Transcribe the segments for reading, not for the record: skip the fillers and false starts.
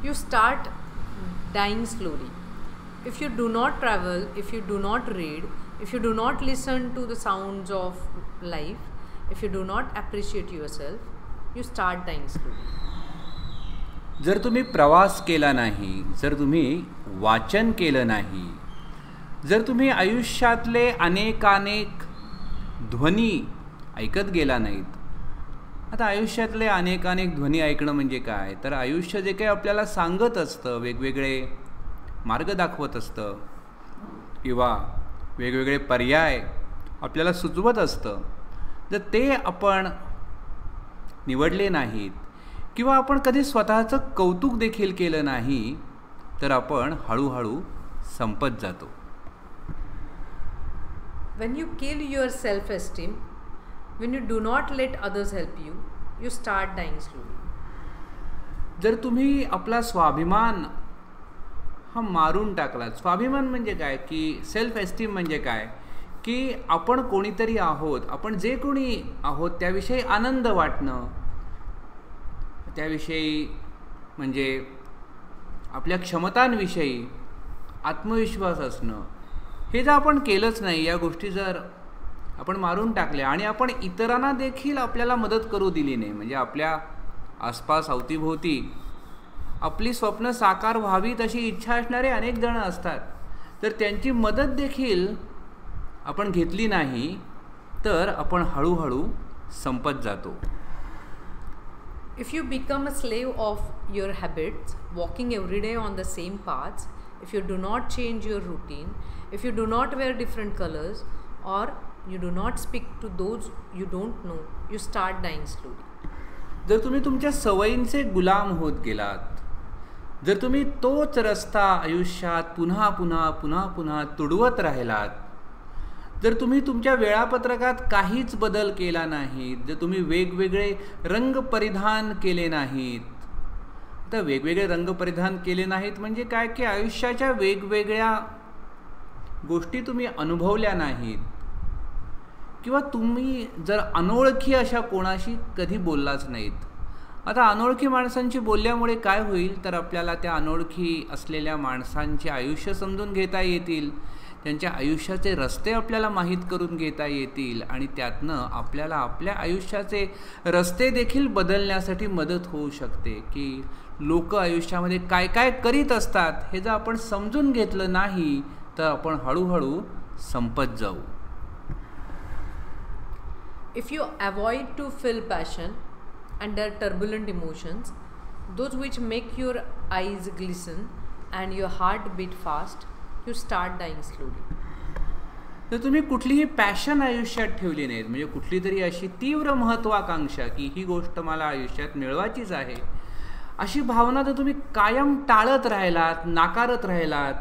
you start dying slowly. If you do not travel, if you do not read, if you do not listen to the sounds of life, if you do not appreciate yourself, you start dying slowly. जर तुम्ही प्रवास केला नाही, जर तुम्ही वाचन केलं नाही, जर तुम्ही आयुष्यातले अनेकानेक ध्वनी ऐकत गेला नाहीत. आता आयुष्यातले अनेकानेक ध्वनी ऐकणं म्हणजे काय, तर आयुष्य जे काही आपल्याला सांगत असतं, वेगवेगळे मार्ग दाखवत असतं किंवा वेगवेगळे पर्याय आपल्याला सुचवत असतं, जर ते आपण निवडले नाहीत किंवा आपण कधी स्वतःचं कौतुक देखील केलं नाही, तर आपण हळूहळू संपत जातो. When you kill your self-esteem, when you do not let others help you, you start dying slowly. जर तुम्ही आपला स्वाभिमान हा मारून टाकला. स्वाभिमान म्हणजे काय, की सेल्फ एस्टीम म्हणजे काय, की आपण कोणीतरी आहोत, आपण जे कोणी आहोत त्याविषयी आनंद वाटणं, त्याविषयी म्हणजे आपल्या क्षमतांविषयी आत्मविश्वास असणं, हे जर आपण केलंच नाही, या गोष्टी जर आपण मारून टाकल्या आणि आपण इतरांना देखील आपल्याला मदत करू दिली नाही, म्हणजे आपल्या आसपास अवतीभोवती आपली स्वप्न साकार व्हावीत अशी इच्छा असणारे अनेक जण असतात, तर त्यांची मदत देखील आपण घेतली नाही, तर आपण हळूहळू संपत जातो. If you become a slave of your habits, walking every day on the same paths, if you do not change your routine, if you do not wear different colors, or you do not speak to those you don't know, you start dying slowly. जर तुम्ही तुमच्या सवयींचे गुलाम होत गेलात, जर तुम्ही तोच रस्ता आयुष्यात पुन्हा पुन्हा पुन्हा पुन्हा तुडवत राहिलात, जर तुम्ही तुमच्या वेळापत्रकात काहीच बदल केला नाहीत, जर तुम्ही वेगवेगळे रंग परिधान केले नाहीत, तर वेगवेगळे रंग परिधान केले नाहीत म्हणजे काय, की आयुष्याच्या वेगवेगळ्या गोष्टी तुम्ही अनुभवल्या नाहीत, किंवा तुम्ही जर अनोळखी अशा कोणाशी कधी बोललाच नाहीत. आता अनोळखी माणसांशी बोलल्यामुळे काय होईल, तर आपल्याला त्या अनोळखी असलेल्या माणसांचे आयुष्य समजून घेता येतील, त्यांच्या आयुष्याचे रस्ते आपल्याला माहीत करून घेता येतील आणि त्यातनं आपल्याला आपल्या आयुष्याचे रस्ते देखील बदलण्यासाठी मदत होऊ शकते, की लोक आयुष्यामध्ये काय काय करीत असतात हे जर आपण समजून घेतलं नाही, तर आपण हळूहळू संपत जाऊ. If you avoid to feel passion under turbulent emotions, those which make your eyes glisten and your heart beat fast, you start dying slowly. तर तुम्ही कुठलीही पॅशन आयुष्यात ठेवली नाहीत, म्हणजे कुठली तरी अशी तीव्र महत्त्वाकांक्षा की ही गोष्ट मला आयुष्यात मिळवायचीच आहे, अशी भावना जर तुम्ही कायम टाळत राहिलात, नाकारत राहिलात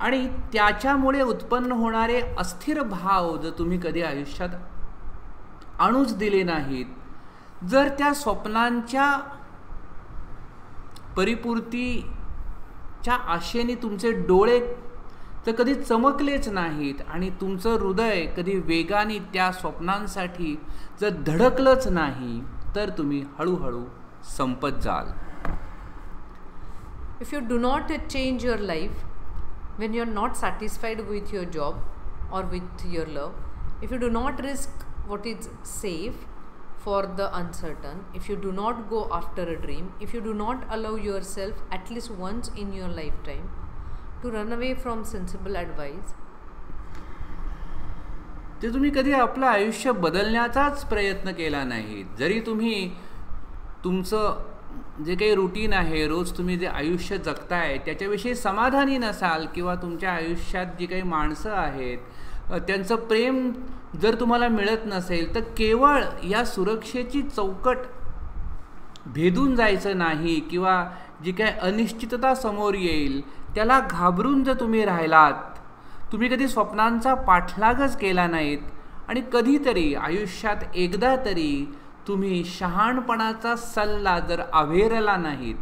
आणि त्याच्यामुळे उत्पन्न होणारे अस्थिर भाव जर तुम्ही कधी आयुष्यात आणूच दिले नाहीत, जर त्या स्वप्नांच्या परिपूर्तीच्या आशेने तुमचे डोळे तर कधी चमकलेच नाहीत आणि तुमचं हृदय कधी वेगाने त्या स्वप्नांसाठी जर धडकलंच नाही, तर तुम्ही हळूहळू संपत जाल. If you do not change your life when you are not satisfied with your job or with your love, if you do not risk what is safe for the uncertain, if you do not go after a dream, if you do not allow yourself at least once in your lifetime to run away from sensible advice, ते तुम्ही कधी आपलं आयुष्य बदलण्याचाच प्रयत्न केला नाही, जरी तुम्ही तुमचं जे काही रुटीन आहे, रोज तुम्ही जे आयुष्य जगताय त्याच्याविषयी समाधानी नसाल, किंवा तुमच्या आयुष्यात जी काही माणसं आहेत त्यांचं प्रेम जर तुम्हाला मिळत नसेल, तर केवळ या सुरक्षेची चौकट भेदून जायचं नाही, किंवा जी काही अनिश्चितता समोर येईल त्याला घाबरून जर तुम्ही राहिलात, तुम्ही कधी स्वप्नांचा पाठलागच केला नाहीत आणि कधीतरी आयुष्यात एकदा तरी तुम्ही शहाणपणाचा सल्ला जर अव्हेरला नाहीत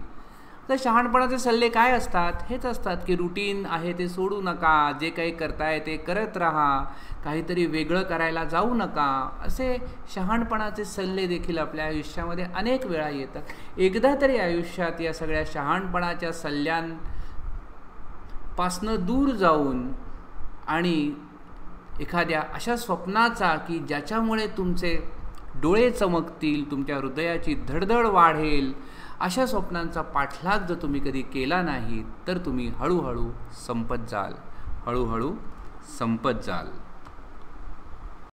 तर शहाणपणाचे सल्ले काय असतात? हेच असतात की रुटीन आहे ते सोडू नका, जे काही करताय ते करत राहा, काहीतरी वेगळं करायला जाऊ नका. असे शहाणपणाचे सल्ले देखील आपल्या आयुष्यामध्ये अनेक वेळा येतात. एकदा तरी आयुष्यात या सगळ्या शहाणपणाच्या सल्ल्यांपासनं दूर जाऊन आणि एखाद्या अशा स्वप्नाचा की ज्याच्यामुळे तुमचे डोळे चमकतील, तुमच्या हृदयाची धडधड वाढेल, अशा स्वप्नांचा पाठलाग जर तुम्ही कधी केला नाही तर तुम्ही हळूहळू संपत जाल.